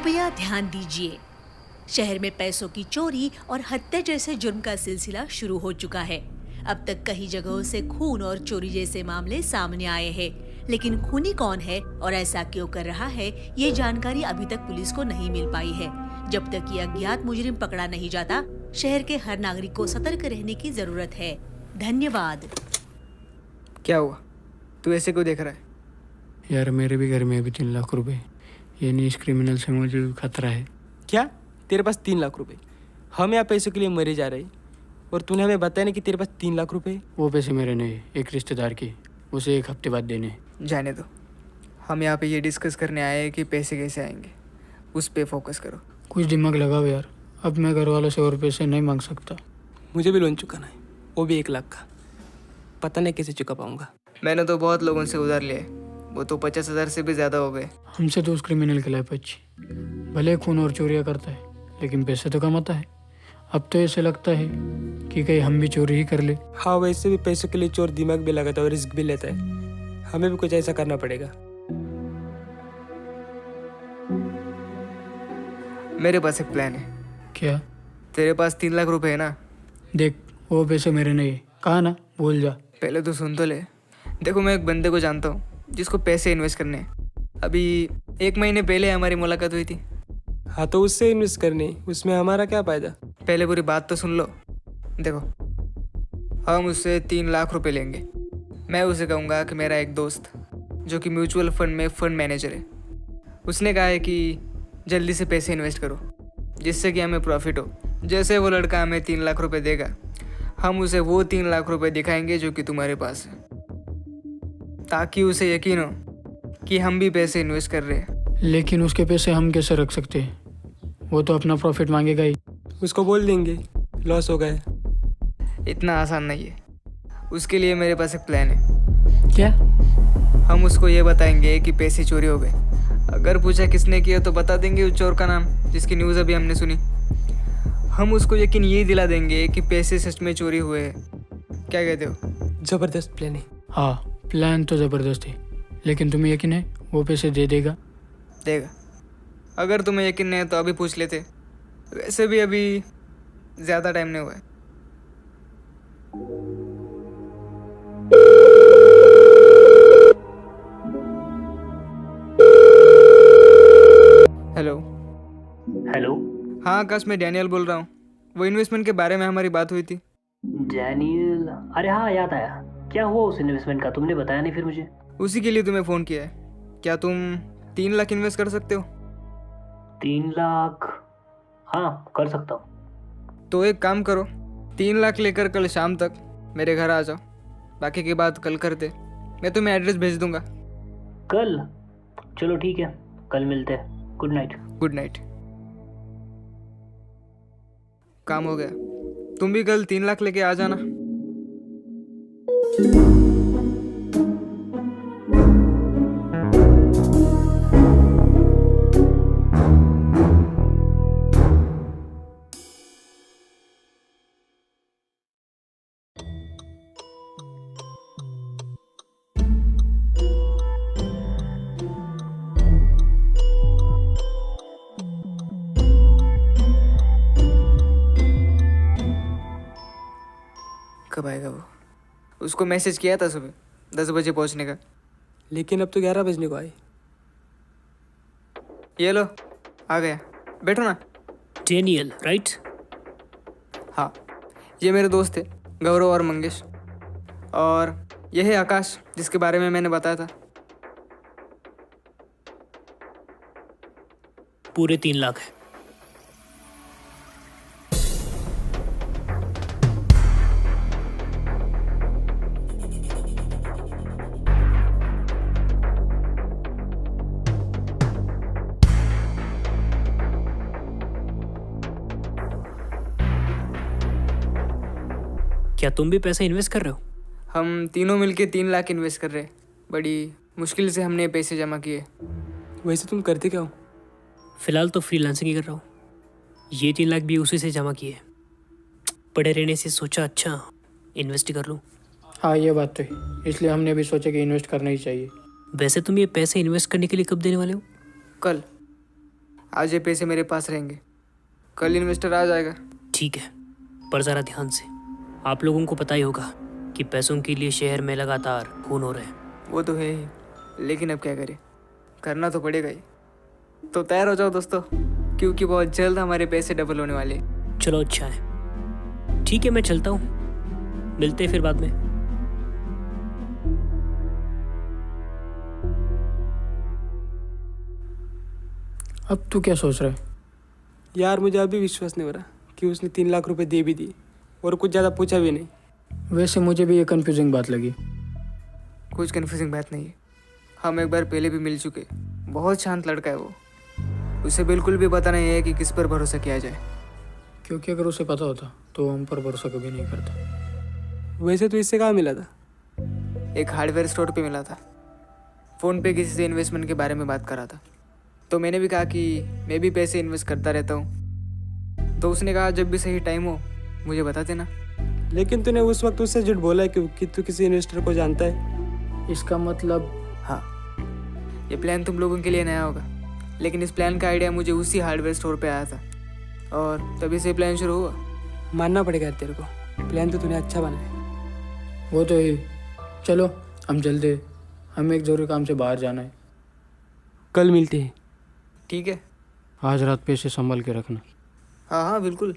कृपया ध्यान दीजिए, शहर में पैसों की चोरी और हत्या जैसे जुर्म का सिलसिला शुरू हो चुका है। अब तक कई जगहों से खून और चोरी जैसे मामले सामने आए हैं, लेकिन खूनी कौन है और ऐसा क्यों कर रहा है, ये जानकारी अभी तक पुलिस को नहीं मिल पाई है। जब तक ये अज्ञात मुजरिम पकड़ा नहीं जाता, शहर के हर नागरिक को सतर्क रहने की जरूरत है। धन्यवाद। क्या हुआ? तू ऐसे क्यों देख रहा है? यार मेरे भी घर में अभी 3 लाख रुपए, यानी इस क्रिमिनल से मुझे भी खतरा है। क्या? तेरे पास 3 लाख रुपए? हम यहाँ पैसों के लिए मरे जा रहे और तूने हमें बताया नहीं कि तेरे पास 3 लाख रुपए? वो पैसे मेरे नहीं, एक रिश्तेदार के, उसे 1 हफ्ते बाद देने। जाने दो, हम यहाँ पे ये डिस्कस करने आए हैं कि पैसे कैसे आएंगे, उस पे फोकस करो। कुछ दिमाग लगाओ यार, अब मैं घर वालों से और पैसे नहीं मांग सकता। मुझे भी लोन चुकाना है, वो भी 1 लाख का। पता नहीं कैसे चुका पाऊंगा। मैंने तो बहुत लोगों से उधार लिया है, वो तो 50,000 से भी ज़्यादा हो गए। हमसे तो उस क्रिमिनल के लायक अच्छी, भले खून और चोरियाँ करता है लेकिन पैसे तो कमाता है। अब तो ऐसे लगता है कि कहीं हम भी चोरी ही कर ले। हाँ, वैसे भी पैसों के लिए चोर दिमाग भी लगाता है और रिस्क भी लेता है। हमें भी कुछ ऐसा करना पड़ेगा। मेरे पास एक प्लान है। क्या? तेरे पास 3 लाख रुपए है ना? देख, वो पैसे मेरे नहीं है, कहा ना, भूल जा। पहले तो सुन तो ले। देखो, मैं एक बंदे को जानता हूँ जिसको पैसे इन्वेस्ट करने हैं। अभी 1 महीने पहले हमारी मुलाकात हुई थी। हाँ, तो उससे इन्वेस्ट करने, उसमें हमारा क्या फ़ायदा? पहले पूरी बात तो सुन लो। देखो, हम उससे 3 लाख रुपए लेंगे। मैं उसे कहूँगा कि मेरा एक दोस्त जो कि म्यूचुअल फंड में फंड मैनेजर है, उसने कहा है कि जल्दी से पैसे इन्वेस्ट करो जिससे कि हमें प्रॉफिट हो। जैसे वो लड़का हमें 3 लाख रुपए देगा, हम उसे वो 3 लाख रुपए दिखाएंगे जो कि तुम्हारे पास है, ताकि उसे यकीन हो कि हम भी पैसे इन्वेस्ट कर रहे हैं। लेकिन उसके पैसे हम कैसे रख सकते हैं? वो तो अपना प्रॉफिट मांगेगा ही। उसको बोल देंगे लॉस हो गया। इतना आसान नहीं है। उसके लिए मेरे पास एक प्लान है। क्या? हम उसको ये बताएंगे कि पैसे चोरी हो गए। अगर पूछा किसने किया तो बता देंगे उस चोर का नाम जिसकी न्यूज़ अभी हमने सुनी। हम उसको यकीन ये दिला देंगे कि पैसे सच में चोरी हुए हैं। क्या कहते हो? ज़बरदस्त प्लान है। हाँ, प्लान तो ज़बरदस्त है, लेकिन तुम्हें यकीन है वो पैसे दे देगा? देगा। अगर तुम्हें यकीन नहीं है तो अभी पूछ लेते। वैसे भी अभी ज़्यादा टाइम नहीं हुआ है। हेलो। हेलो। हाँ आकाश, मैं डैनियल बोल रहा हूँ। वो इन्वेस्टमेंट के बारे में हमारी बात हुई थी। डैनियल? अरे हाँ, याद आया। क्या हुआ उस इन्वेस्टमेंट का? तुमने बताया नहीं फिर मुझे। उसी के लिए तुम्हें फ़ोन किया है। क्या तुम 3 लाख इन्वेस्ट कर सकते हो? 3 लाख? हाँ, कर सकता हूँ। तो एक काम करो, 3 लाख लेकर कल शाम तक मेरे घर आ जाओ। बाकी की बात कल करते। मैं तुम्हें एड्रेस भेज दूंगा। कल? चलो ठीक है, कल मिलते हैं। Good night. Good night. काम हो गया। तुम भी कल 3 लाख लेके आ जाना। कब आएगा वो? उसको मैसेज किया था सुबह 10 बजे पहुंचने का। लेकिन अब तो 11 बजने को आए। ये लो, आ गया। बैठो ना। Daniel, right? हाँ, ये मेरे दोस्त थे गौरव और मंगेश, और ये है आकाश जिसके बारे में मैंने बताया था। पूरे 3 लाख है। क्या तुम भी पैसे इन्वेस्ट कर रहे हो? हम तीनों मिलके 3 लाख इन्वेस्ट कर रहे हैं। बड़ी मुश्किल से हमने पैसे जमा किए। वैसे तुम करते क्या हो? फिलहाल तो फ्रीलांसिंग ही कर रहा हूँ। ये 3 लाख भी उसी से जमा किए। पड़े रहने से सोचा अच्छा इन्वेस्ट ही कर लूँ। हाँ, ये बात तो है, इसलिए हमने भी सोचा कि इन्वेस्ट करना ही चाहिए। वैसे तुम ये पैसे इन्वेस्ट करने के लिए कब देने वाले हो? कल। आज ये पैसे मेरे पास रहेंगे, कल इन्वेस्टर आ जाएगा। ठीक है, पर ज़रा ध्यान से। आप लोगों को पता ही होगा कि पैसों के लिए शहर में लगातार खून हो रहे हैं। वो तो है ही, लेकिन अब क्या करें, करना तो पड़ेगा ही। तो तैयार हो जाओ दोस्तों, क्योंकि बहुत जल्द हमारे पैसे डबल होने वाले हैं। चलो अच्छा है, ठीक है मैं चलता हूँ, मिलते हैं फिर बाद में। अब तू क्या सोच रहा है? यार मुझे अभी विश्वास नहीं हो रहा कि उसने 3 लाख रुपए दे भी दिए और कुछ ज़्यादा पूछा भी नहीं। वैसे मुझे भी ये कंफ्यूजिंग बात लगी। कुछ कन्फ्यूजिंग बात नहीं है, हम एक बार पहले भी मिल चुके। बहुत शांत लड़का है वो, उसे बिल्कुल भी पता नहीं है कि किस पर भरोसा किया जाए। क्योंकि अगर उसे पता होता तो वो हम पर भरोसा कभी नहीं करता। वैसे तो इससे कहाँ मिला था? एक हार्डवेयर स्टोर पे मिला था। फ़ोन पे किसी से इन्वेस्टमेंट के बारे में बात कर रहा था, तो मैंने भी कहा कि मैं भी पैसे इन्वेस्ट करता रहता हूँ। तो उसने कहा जब भी सही टाइम हो मुझे बता देना। लेकिन तूने उस वक्त उससे झूठ बोला है क्योंकि तू किसी इन्वेस्टर को जानता है। इसका मतलब हाँ, ये प्लान तुम लोगों के लिए नया होगा, लेकिन इस प्लान का आइडिया मुझे उसी हार्डवेयर स्टोर पे आया था और तभी से प्लान शुरू हुआ। मानना पड़ेगा यार तेरे को, प्लान तो तूने अच्छा बनाया। वो तो है। चलो हम चलते, हमें एक ज़रूरी काम से बाहर जाना है। कल मिलते हैं। ठीक है। आज रात पैसे संभाल के रखना। हाँ हाँ बिल्कुल।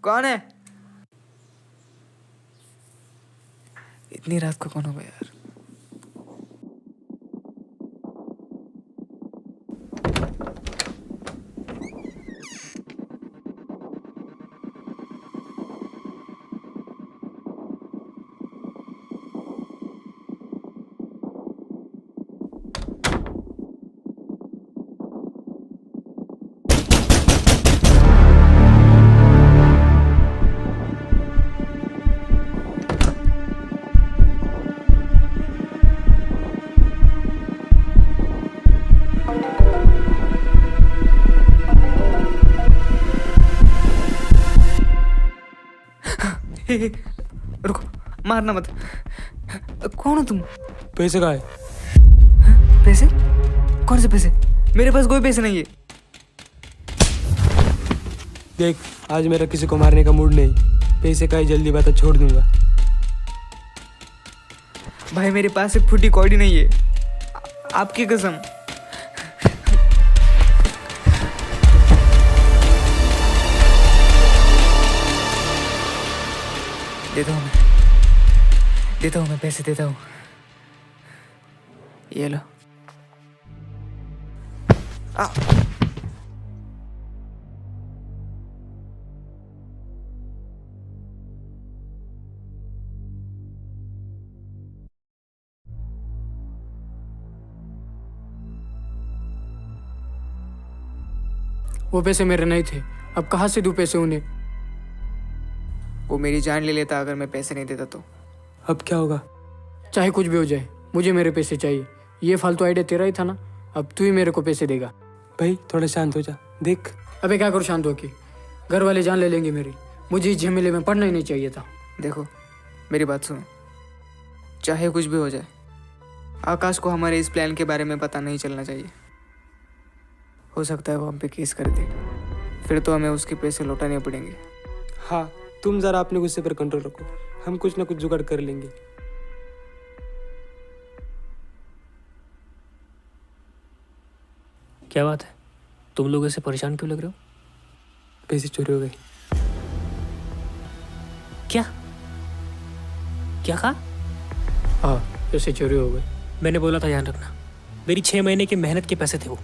कौन है? इतनी रात को कौन होगा यार? हे, रुको, मारना मत। कौन हो तुम? पैसे कहाँ है? पैसे? कौन से पैसे? मेरे पास कोई पैसे नहीं है। देख, आज मेरा किसी को मारने का मूड नहीं। पैसे का ही जल्दी बात छोड़ दूंगा। भाई मेरे पास एक फूटी कौड़ी नहीं है, आपकी कसम। देता हूँ मैं पैसे देता हूँ। ये लो। आ, वो पैसे मेरे नहीं थे, अब कहाँ से दूँ पैसे उन्हें? वो मेरी जान ले लेता अगर मैं पैसे नहीं देता तो। अब क्या होगा? चाहे कुछ भी हो जाए, मुझे मेरे पैसे चाहिए। ये फालतू आइडिया तेरा ही था ना, अब तू ही मेरे को पैसे देगा। भाई थोड़ा शांत हो जा। देख, अबे क्या करूँ शांत होके? घर वाले जान ले लेंगे मेरी। मुझे इस झमेले में पढ़ना ही नहीं चाहिए था। देखो मेरी बात सुनो, चाहे कुछ भी हो जाए आकाश को हमारे इस प्लान के बारे में पता नहीं चलना चाहिए। हो सकता है वो हम पे केस कर दे, फिर तो हमें उसके पैसे लौटाने पड़ेंगे। हाँ, तुम ज़रा अपने गुस्से पर कंट्रोल रखो, हम कुछ ना कुछ जुगाड़ कर लेंगे। क्या बात है, तुम लोग ऐसे परेशान क्यों लग रहे हो? पैसे चोरी हो गए। क्या क्या कहा? हाँ, पैसे चोरी हो गए। मैंने बोला था ध्यान रखना, मेरी 6 महीने की मेहनत के पैसे थे वो।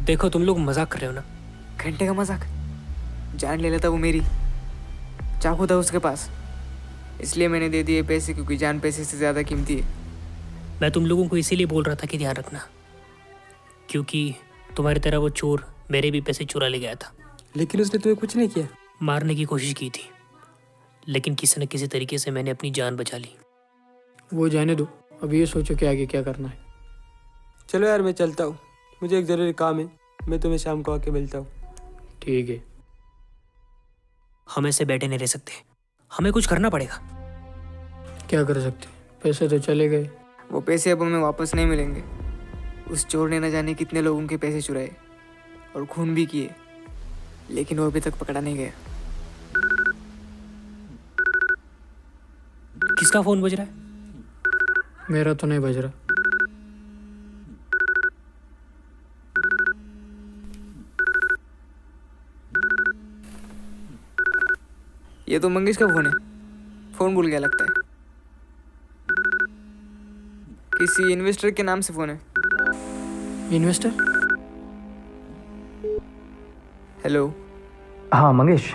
देखो तुम लोग मजाक कर रहे हो ना। घंटे का मजाक, जान ले लेता वो मेरी। चाकू था उसके पास, इसलिए मैंने दे दिए पैसे, क्योंकि जान पैसे से ज़्यादा कीमती है। मैं तुम लोगों को इसीलिए बोल रहा था कि ध्यान रखना, क्योंकि तुम्हारी तरह वो चोर मेरे भी पैसे चुरा ले गया था। लेकिन उसने तुम्हें कुछ नहीं किया। मारने की कोशिश की थी, लेकिन किसी न किसी तरीके से मैंने अपनी जान बचा ली। वो जाने दो, अब ये सोचो कि आगे क्या करना है। चलो यार, मैं चलता हूँ, मुझे एक ज़रूरी काम है। मैं तुम्हें शाम को आके मिलता हूँ। ठीक है। हम ऐसे बैठे नहीं रह सकते, हमें कुछ करना पड़ेगा। क्या कर सकते, पैसे तो चले गए। वो पैसे अब हमें वापस नहीं मिलेंगे। उस चोर ने न जाने कितने लोगों के पैसे चुराए और खून भी किए, लेकिन वो अभी तक पकड़ा नहीं गया। किसका फोन बज रहा है? मेरा तो नहीं बज रहा। ये तो मंगेश का फोन है। फोन भूल गया लगता है। किसी इन्वेस्टर के नाम से फोन है। इन्वेस्टर? हेलो। हाँ मंगेश,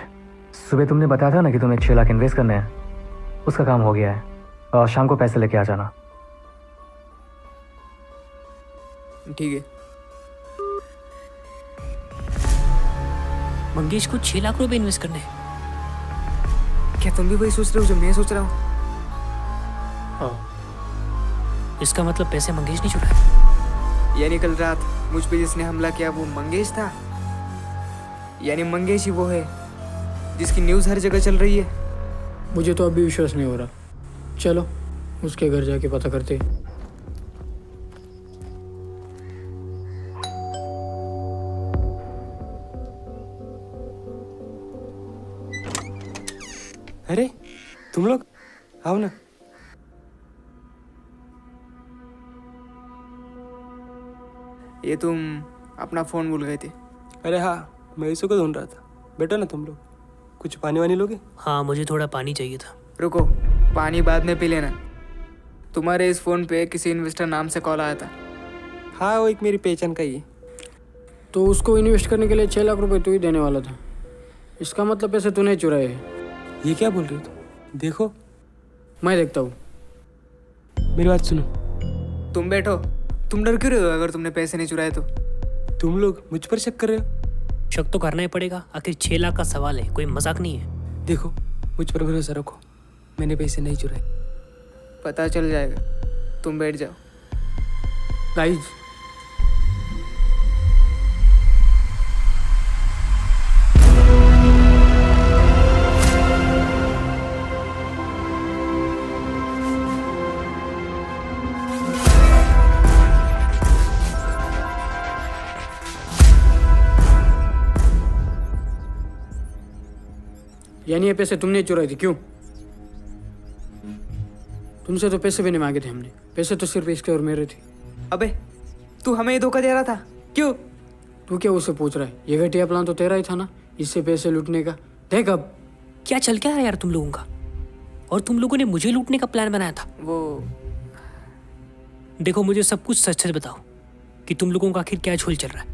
सुबह तुमने बताया था ना कि तुम्हें 6 लाख इन्वेस्ट करने हैं। उसका काम हो गया है और शाम को पैसे लेके आ जाना। ठीक है। मंगेश को 6 लाख रुपए इन्वेस्ट करने हैं? क्या तुम भी वही सोच रहे हो जो मैं सोच रहा हूँ? हाँ। इसका मतलब पैसे मंगेश ने चुराए। यानी कल रात मुझ पे जिसने हमला किया वो मंगेश था। यानी मंगेश ही वो है जिसकी न्यूज़ हर जगह चल रही है। मुझे तो अभी विश्वास नहीं हो रहा। चलो उसके घर जाके पता करते हैं। अरे तुम लोग आओ ना। ये तुम अपना फ़ोन भूल गए थे। अरे हाँ, मैं इसी को ढूंढ रहा था। बैठो ना तुम लोग, कुछ पानी वानी लोगे? हाँ मुझे थोड़ा पानी चाहिए था। रुको, पानी बाद में पी लेना। तुम्हारे इस फ़ोन पे किसी इन्वेस्टर नाम से कॉल आया था। हाँ, वो एक मेरी पहचान का ही है। तो उसको इन्वेस्ट करने के लिए 6 लाख रुपए तू ही देने वाला था। इसका मतलब पैसे तूने चुराए हैं। ये क्या बोल रहे हो तुम? देखो, मैं देखता हूँ। मेरी बात सुनो। तुम बैठो। तुम डर क्यों रहे हो? अगर तुमने पैसे नहीं चुराए तो? तुम लोग मुझ पर शक कर रहे हो? शक तो करना ही पड़ेगा, आखिर 6 लाख का सवाल है, कोई मजाक नहीं है। देखो, मुझ पर भरोसा रखो, मैंने पैसे नहीं चुराए। पता चल जाएगा। तुम बैठ जाओ। गाइज, यानी ये पैसे तुमने चुराए थे, क्यों? तुमसे तो पैसे भी नहीं मांगे थे हमने। पैसे तो सिर्फ इसके और मेरे थे। अबे, तू हमें ही धोखा दे रहा था। क्यों? तू क्या उससे पूछ रहा है? ये घटिया प्लान तो तेरा ही था ना, इससे पैसे लूटने का। देख अब क्या चल क्या रहा है यार तुम लोगों का? और तुम लोगों ने मुझे लूटने का प्लान बनाया था। वो देखो मुझे सब कुछ सच सच बताओ कि तुम लोगों का आखिर क्या झोल चल रहा है।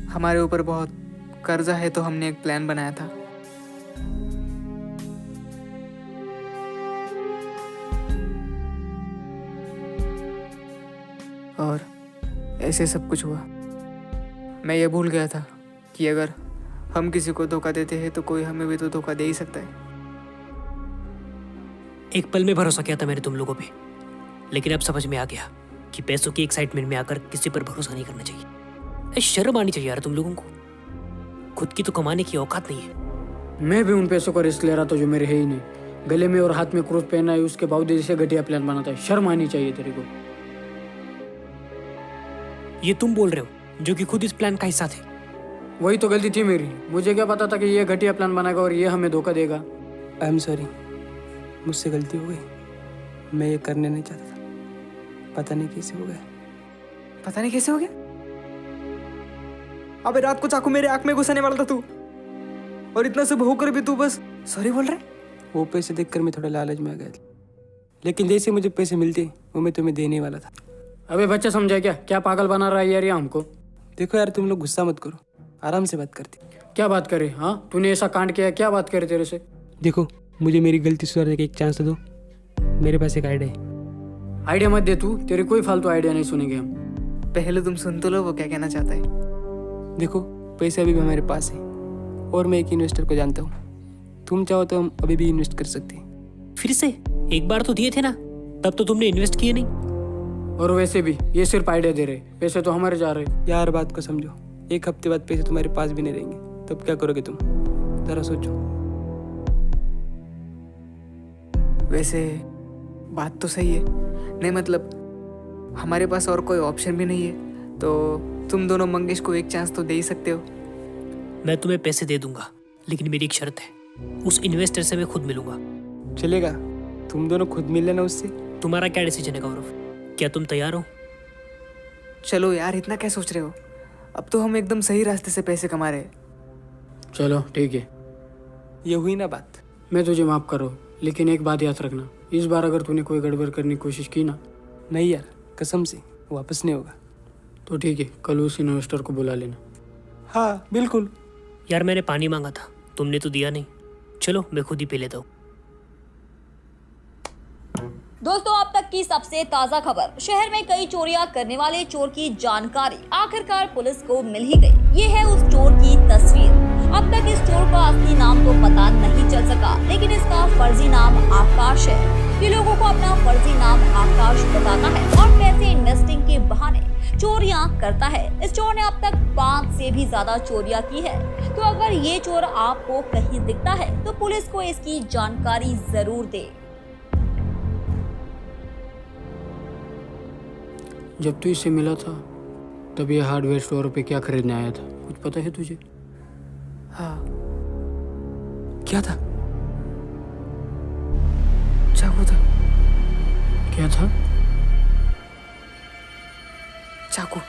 हमारे ऊपर बहुत कर्जा है, तो हमने एक प्लान बनाया था। और ऐसे सब कुछ हुआ। मैं ये भूल गया था कि अगर हम किसी को धोखा देते हैं तो कोई हमें भी तो धोखा दे ही सकता है। एक पल में भरोसा किया था मैंने तुम लोगों पे, लेकिन अब समझ में आ गया कि पैसों की एक्साइटमेंट में आकर किसी पर भरोसा नहीं करना चाहिए। शर्म आनी चाहिए यार तुम लोगों को। खुद की तो कमाने की औकात नहीं है। मैं भी उन पैसों का रिस्क ले रहा था जो मेरे है ही नहीं, गले में और हाथ में क्रूज पहना है, उसके बावजूद जैसे घटिया प्लान बनाता है। शर्म आनी चाहिए तेरे को। ये तुम बोल रहे हो जो कि खुद इस प्लान का हिस्सा थे। वही तो गलती थी मेरी। मुझे क्या पता था कि ये घटिया प्लान बनाएगा और ये हमें धोखा देगा। आई एम सॉरी, मुझसे गलती हो गई। मैं ये करने नहीं चाहता था, पता नहीं कैसे हो गया। पता नहीं कैसे हो गया। अबे रात को चाकू मेरे आंख में घुसाने वाला था तू, और इतना सब होकर भी तू बस सॉरी बोल रहा है। वो पैसे देखकर मैं थोड़ा लालच में आ गया था, लेकिन जैसे मुझे पैसे मिलते वो मैं तुम्हें देने वाला था। अबे बच्चा समझा क्या पागल बना रहा है यार ये हमको। देखो यार, तुम लोग गुस्सा मत करो, आराम से बात करते। क्या बात करे? हाँ, तूने ऐसा कांड किया, क्या बात करे तेरे से? देखो, मुझे मेरी गलती सुधारने का एक चांस दो। मेरे पास एक आइडिया है। आइडिया मत दे तू, तेरी कोई फालतू आइडिया नहीं सुनेंगे हम। पहले तुम सुन तो लो वो क्या कहना चाहता है। देखो, पैसे अभी भी हमारे पास है और मैं एक इन्वेस्टर को जानता हूँ। तुम चाहो तो हम अभी भी इन्वेस्ट कर सकते हैं। फिर से एक बार तो दिए थे ना, तब तो तुमने इन्वेस्ट किए नहीं। और वैसे भी ये सिर्फ आइडिया दे रहे, पैसे तो हमारे जा रहे। यार बात को समझो, एक हफ्ते बाद पैसे तुम्हारे पास भी नहीं रहेंगे, तब क्या करोगे तुम? जरा सोचो। वैसे बात तो सही है, नहीं मतलब हमारे पास और कोई ऑप्शन भी नहीं है, तो तुम दोनों मंगेश को एक चांस तो दे ही सकते हो। मैं तुम्हें पैसे दे दूंगा, लेकिन मेरी एक शर्त है, उस इन्वेस्टर से मैं खुद मिलूंगा। चलेगा? तुम दोनों खुद मिल लेना उससे। तुम्हारा क्या डिसीजन है गौरव? क्या तुम तैयार हो? चलो यार, इतना क्या सोच रहे हो? अब तो हम एकदम सही रास्ते से पैसे कमा रहे हैं। चलो ठीक है, ये हुई ना बात। मैं तुझे माफ करो, लेकिन एक बात याद रखना, इस बार अगर तूने कोई गड़बड़ करने की कोशिश की ना। नहीं यार, कसम से वापस नहीं होगा। तो ठीक है, कल उस इन्वेस्टर को बुला लेना। हाँ बिल्कुल। यार मैंने पानी मांगा था, तुमने तो दिया नहीं। चलो मैं खुद ही पी लेता हूँ। दोस्तों, अब तक की सबसे ताजा खबर। शहर में कई चोरियां करने वाले चोर की जानकारी आखिरकार पुलिस को मिल ही गई। ये है उस चोर की तस्वीर। अब तक इस चोर का असली नाम तो पता नहीं चल सका, लेकिन इसका फर्जी नाम आकाश है। ये लोगों को अपना फर्जी नाम आकाश बताता है और पैसे इन्वेस्टिंग के बहाने चोरियां करता है। इस चोर ने अब तक 5 से भी ज्यादा चोरियां की है। तो अगर ये चोर आपको कहीं दिखता है तो पुलिस को इसकी जानकारी जरूर दे। जब तू इससे मिला था तब ये हार्डवेयर स्टोर पे क्या खरीदने आया था, कुछ पता है तुझे? हाँ, क्या था? चाकू था। क्या था? चाकू।